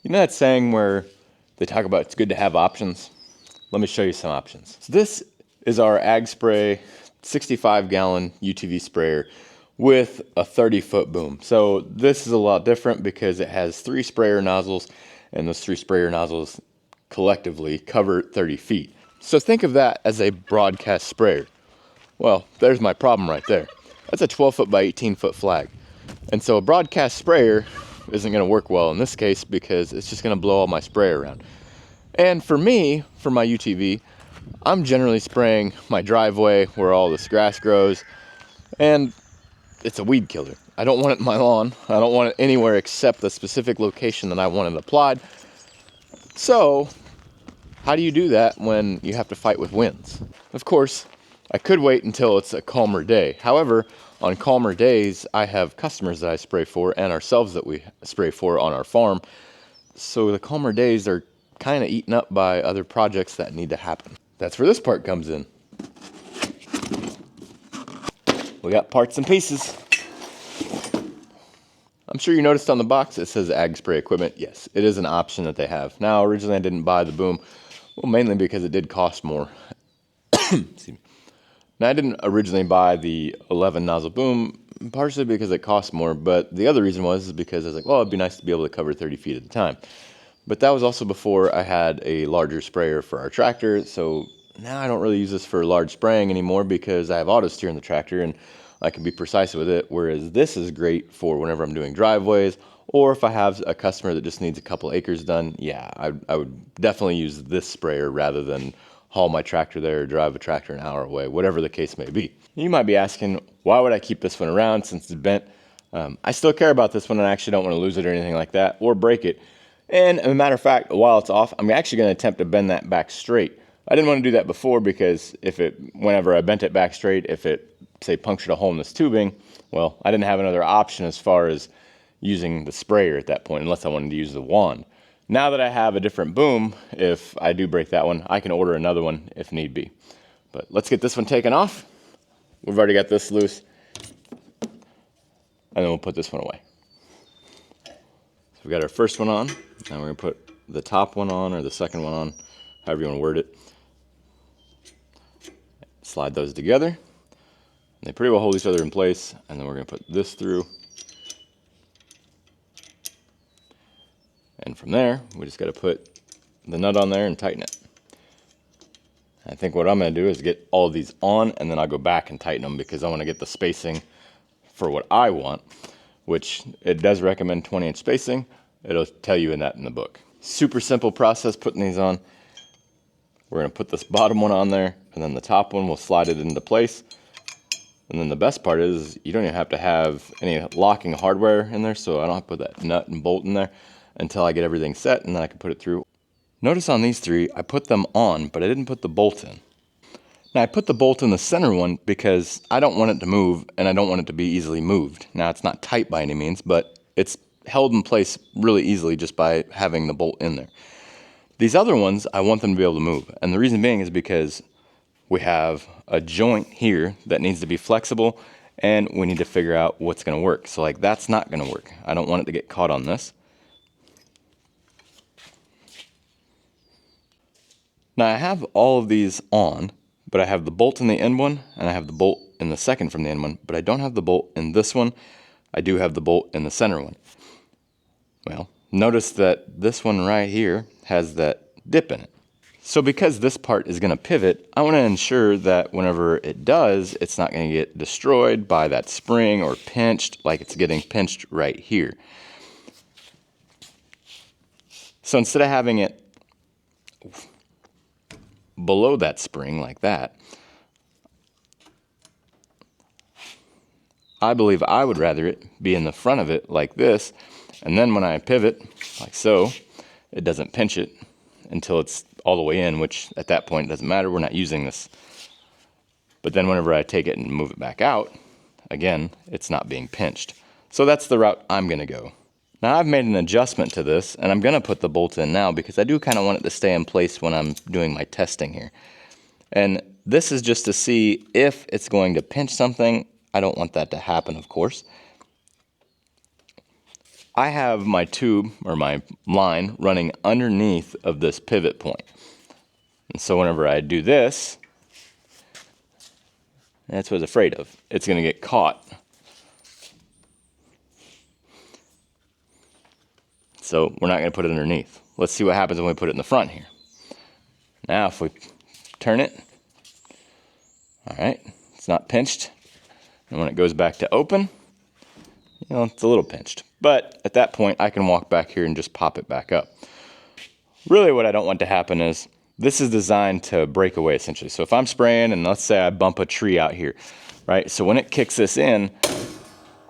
You know that saying where they talk about it's good to have options? Let me show you some options. So this is our AgSpray 65-gallon UTV sprayer with a 30-foot boom. So this is a lot different because it has 3 sprayer nozzles, and those 3 sprayer nozzles collectively cover 30 feet. So think of that as a broadcast sprayer. Well, there's my problem right there. That's a 12-foot by 18-foot flag. And so a broadcast sprayer isn't going to work well in this case because it's just going to blow all my spray around. And for me, for my UTV, I'm generally spraying my driveway where all this grass grows, and it's a weed killer. I don't want it in my lawn. I don't want it anywhere except the specific location that I want it applied. So how do you do that when you have to fight with winds? Of course, I could wait until it's a calmer day. However, on calmer days, I have customers that I spray for and ourselves that we spray for on our farm. So the calmer days are kind of eaten up by other projects that need to happen. That's where this part comes in. We got parts and pieces. I'm sure you noticed on the box it says AgSpray equipment. Yes, it is an option that they have. Now, originally I didn't buy the boom, well, mainly because it did cost more. Excuse me. Now, I didn't originally buy the 11 nozzle boom, partially because it cost more, but the other reason was because I was like, well, it'd be nice to be able to cover 30 feet at a time. But that was also before I had a larger sprayer for our tractor, so now I don't really use this for large spraying anymore because I have auto steer in the tractor and I can be precise with it, whereas this is great for whenever I'm doing driveways, or if I have a customer that just needs a couple acres done, yeah, I would definitely use this sprayer rather than haul my tractor there or drive a tractor an hour away, whatever the case may be. You might be asking, why would I keep this one around since it's bent? I still care about this one and I actually don't want to lose it or anything like that, or break it. And as a matter of fact, while it's off, I'm actually going to attempt to bend that back straight. I didn't want to do that before because whenever I bent it back straight, if it, say, punctured a hole in this tubing, well, I didn't have another option as far as using the sprayer at that point, unless I wanted to use the wand. Now that I have a different boom, if I do break that one, I can order another one if need be. But let's get this one taken off. We've already got this loose. And then we'll put this one away. So we got our first one on. Now we're going to put the top one on, or the second one on, however you want to word it. Slide those together. And they pretty well hold each other in place. And then we're going to put this through. And from there, we just got to put the nut on there and tighten it. I think what I'm going to do is get all of these on, and then I'll go back and tighten them because I want to get the spacing for what I want, which it does recommend 20-inch spacing. It'll tell you in the book. Super simple process putting these on. We're going to put this bottom one on there, and then the top one, we'll slide it into place. And then the best part is you don't even have to have any locking hardware in there, so I don't have to put that nut and bolt in there until I get everything set, and then I can put it through. Notice on these 3, I put them on, but I didn't put the bolt in. Now I put the bolt in the center one because I don't want it to move, and I don't want it to be easily moved. Now it's not tight by any means, but it's held in place really easily just by having the bolt in there. These other ones, I want them to be able to move, and the reason being is because we have a joint here that needs to be flexible, and we need to figure out what's going to work. So like that's not going to work. I don't want it to get caught on this. Now I have all of these on, but I have the bolt in the end one, and I have the bolt in the second from the end one, but I don't have the bolt in this one. I do have the bolt in the center one. Well, notice that this one right here has that dip in it. So because this part is going to pivot, I want to ensure that whenever it does, it's not going to get destroyed by that spring or pinched like it's getting pinched right here. So instead of having it below that spring like that, I believe I would rather it be in the front of it like this, and then when I pivot like so, it doesn't pinch it until it's all the way in, which at that point doesn't matter, we're not using this. But then whenever I take it and move it back out, again, it's not being pinched. So that's the route I'm going to go. Now I've made an adjustment to this, and I'm going to put the bolt in now because I do kind of want it to stay in place when I'm doing my testing here. And this is just to see if it's going to pinch something. I don't want that to happen, of course. I have my tube or my line running underneath of this pivot point. And so whenever I do this, that's what I was afraid of. It's going to get caught. So we're not going to put it underneath. Let's see what happens when we put it in the front here. Now if we turn it, all right, it's not pinched. And when it goes back to open, you know, it's a little pinched. But at that point, I can walk back here and just pop it back up. Really what I don't want to happen is, this is designed to break away essentially. So if I'm spraying and let's say I bump a tree out here, right? So when it kicks this in,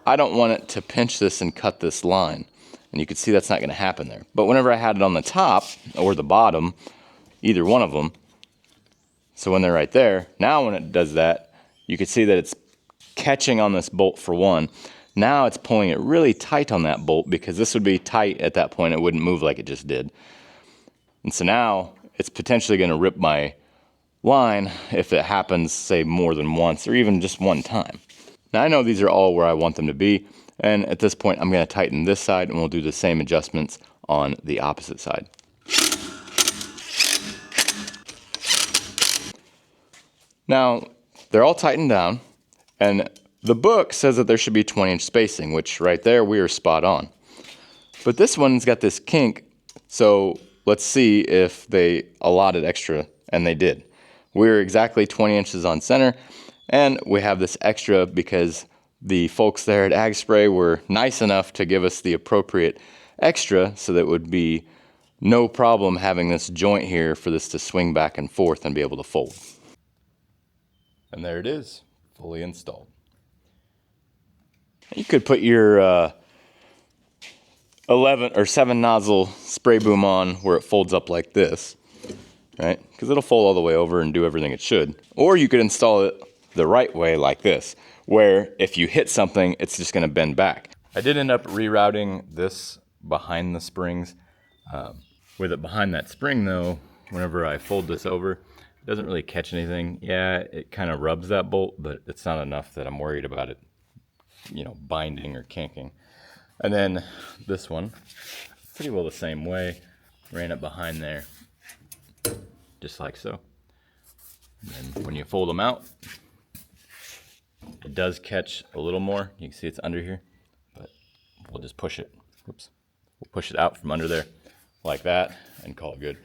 I don't want it to pinch this and cut this line. And you can see that's not gonna happen there. But whenever I had it on the top or the bottom, either one of them, so when they're right there, now when it does that, you can see that it's catching on this bolt for one. Now it's pulling it really tight on that bolt because this would be tight at that point. It wouldn't move like it just did. And so now it's potentially going to rip my line if it happens, say, more than once or even just one time. Now I know these are all where I want them to be. And at this point, I'm going to tighten this side and we'll do the same adjustments on the opposite side. Now, they're all tightened down, and the book says that there should be 20-inch spacing, which right there, we are spot on. But this one's got this kink, so let's see if they allotted extra, and they did. We're exactly 20 inches on center, and we have this extra because the folks there at AgSpray were nice enough to give us the appropriate extra so that it would be no problem having this joint here for this to swing back and forth and be able to fold. And there it is, fully installed. You could put your 11 or 7 nozzle spray boom on where it folds up like this, right? Because it'll fold all the way over and do everything it should. Or you could install it the right way like this, where if you hit something, it's just gonna bend back. I did end up rerouting this behind the springs. With it behind that spring though, whenever I fold this over, it doesn't really catch anything. Yeah, it kind of rubs that bolt, but it's not enough that I'm worried about it, you know, binding or kinking. And then this one, pretty well the same way. Ran it behind there, just like so. And then when you fold them out, it does catch a little more. You can see it's under here, but we'll just push it. Whoops. We'll push it out from under there like that and call it good.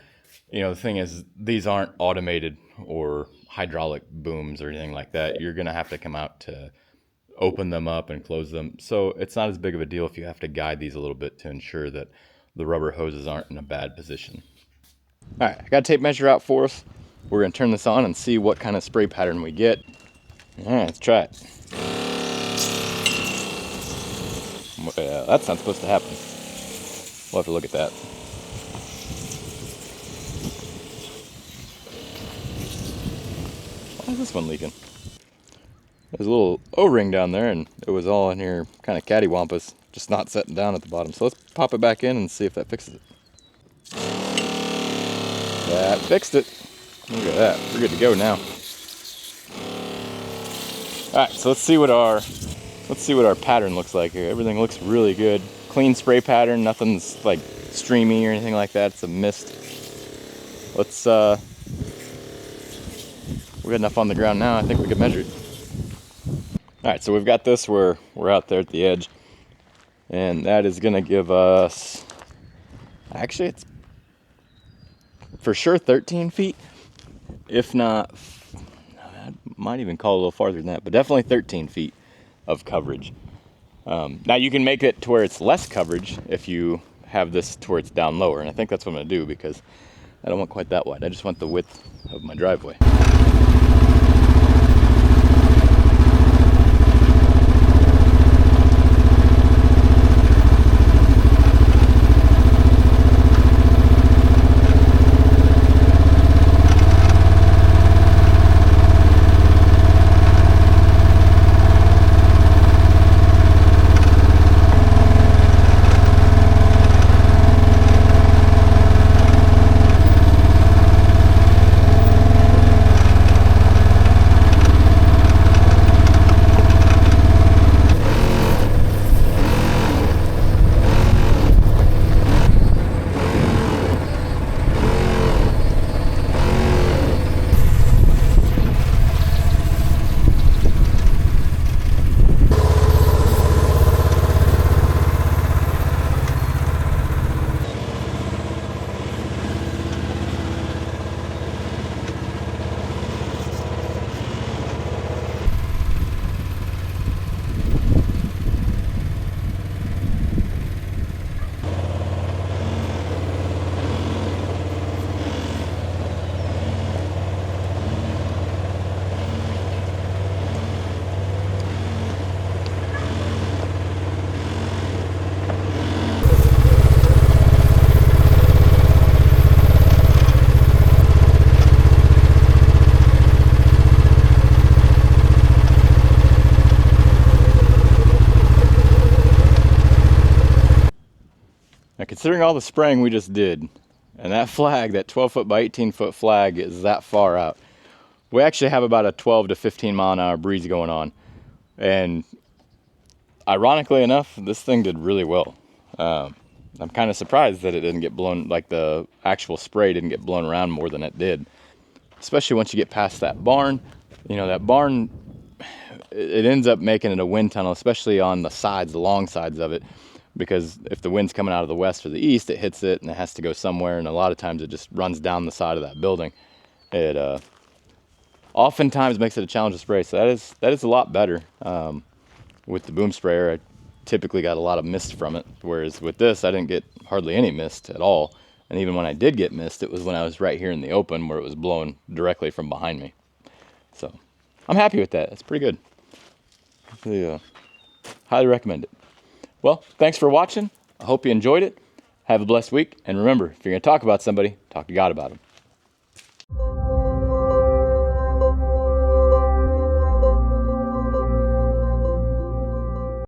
You know, the thing is, these aren't automated or hydraulic booms or anything like that. You're gonna have to come out to open them up and close them. So it's not as big of a deal if you have to guide these a little bit to ensure that the rubber hoses aren't in a bad position. All right, I got a tape measure out for us. We're gonna turn this on and see what kind of spray pattern we get. All right, let's try it. That's not supposed to happen. We'll have to look at that. Why is this one leaking? There's a little O-ring down there and it was all in here kind of cattywampus, just not setting down at the bottom. So let's pop it back in and see if that fixes it. That fixed it. Look at that, we're good to go now. All right, so let's see what our pattern looks like here. Everything looks really good. Clean spray pattern, nothing's like streamy or anything like that. It's a mist. Let's, we got enough on the ground now. I think we could measure it. All right, so we've got this where we're out there at the edge, and that is gonna give us, actually it's for sure 13 feet, if not, I might even call it a little farther than that, but definitely 13 feet of coverage. Now you can make it to where it's less coverage if you have this to where it's down lower, and I think that's what I'm gonna do because I don't want quite that wide. I just want the width of my driveway. considering all the spraying we just did, and that flag, that 12-foot by 18-foot flag is that far out. We actually have about a 12 to 15 mile an hour breeze going on. And ironically enough, this thing did really well. I'm kind of surprised that it didn't get blown, like the actual spray didn't get blown around more than it did. Especially once you get past that barn. You know, that barn, it ends up making it a wind tunnel, especially on the sides, the long sides of it. Because if the wind's coming out of the west or the east, it hits it and it has to go somewhere. And a lot of times it just runs down the side of that building. It oftentimes makes it a challenge to spray. So that is a lot better. With the boom sprayer, I typically got a lot of mist from it. Whereas with this, I didn't get hardly any mist at all. And even when I did get mist, it was when I was right here in the open where it was blowing directly from behind me. So I'm happy with that. It's pretty good. Really, highly recommend it. Well, thanks for watching. I hope you enjoyed it. Have a blessed week. And remember, if you're going to talk about somebody, talk to God about them.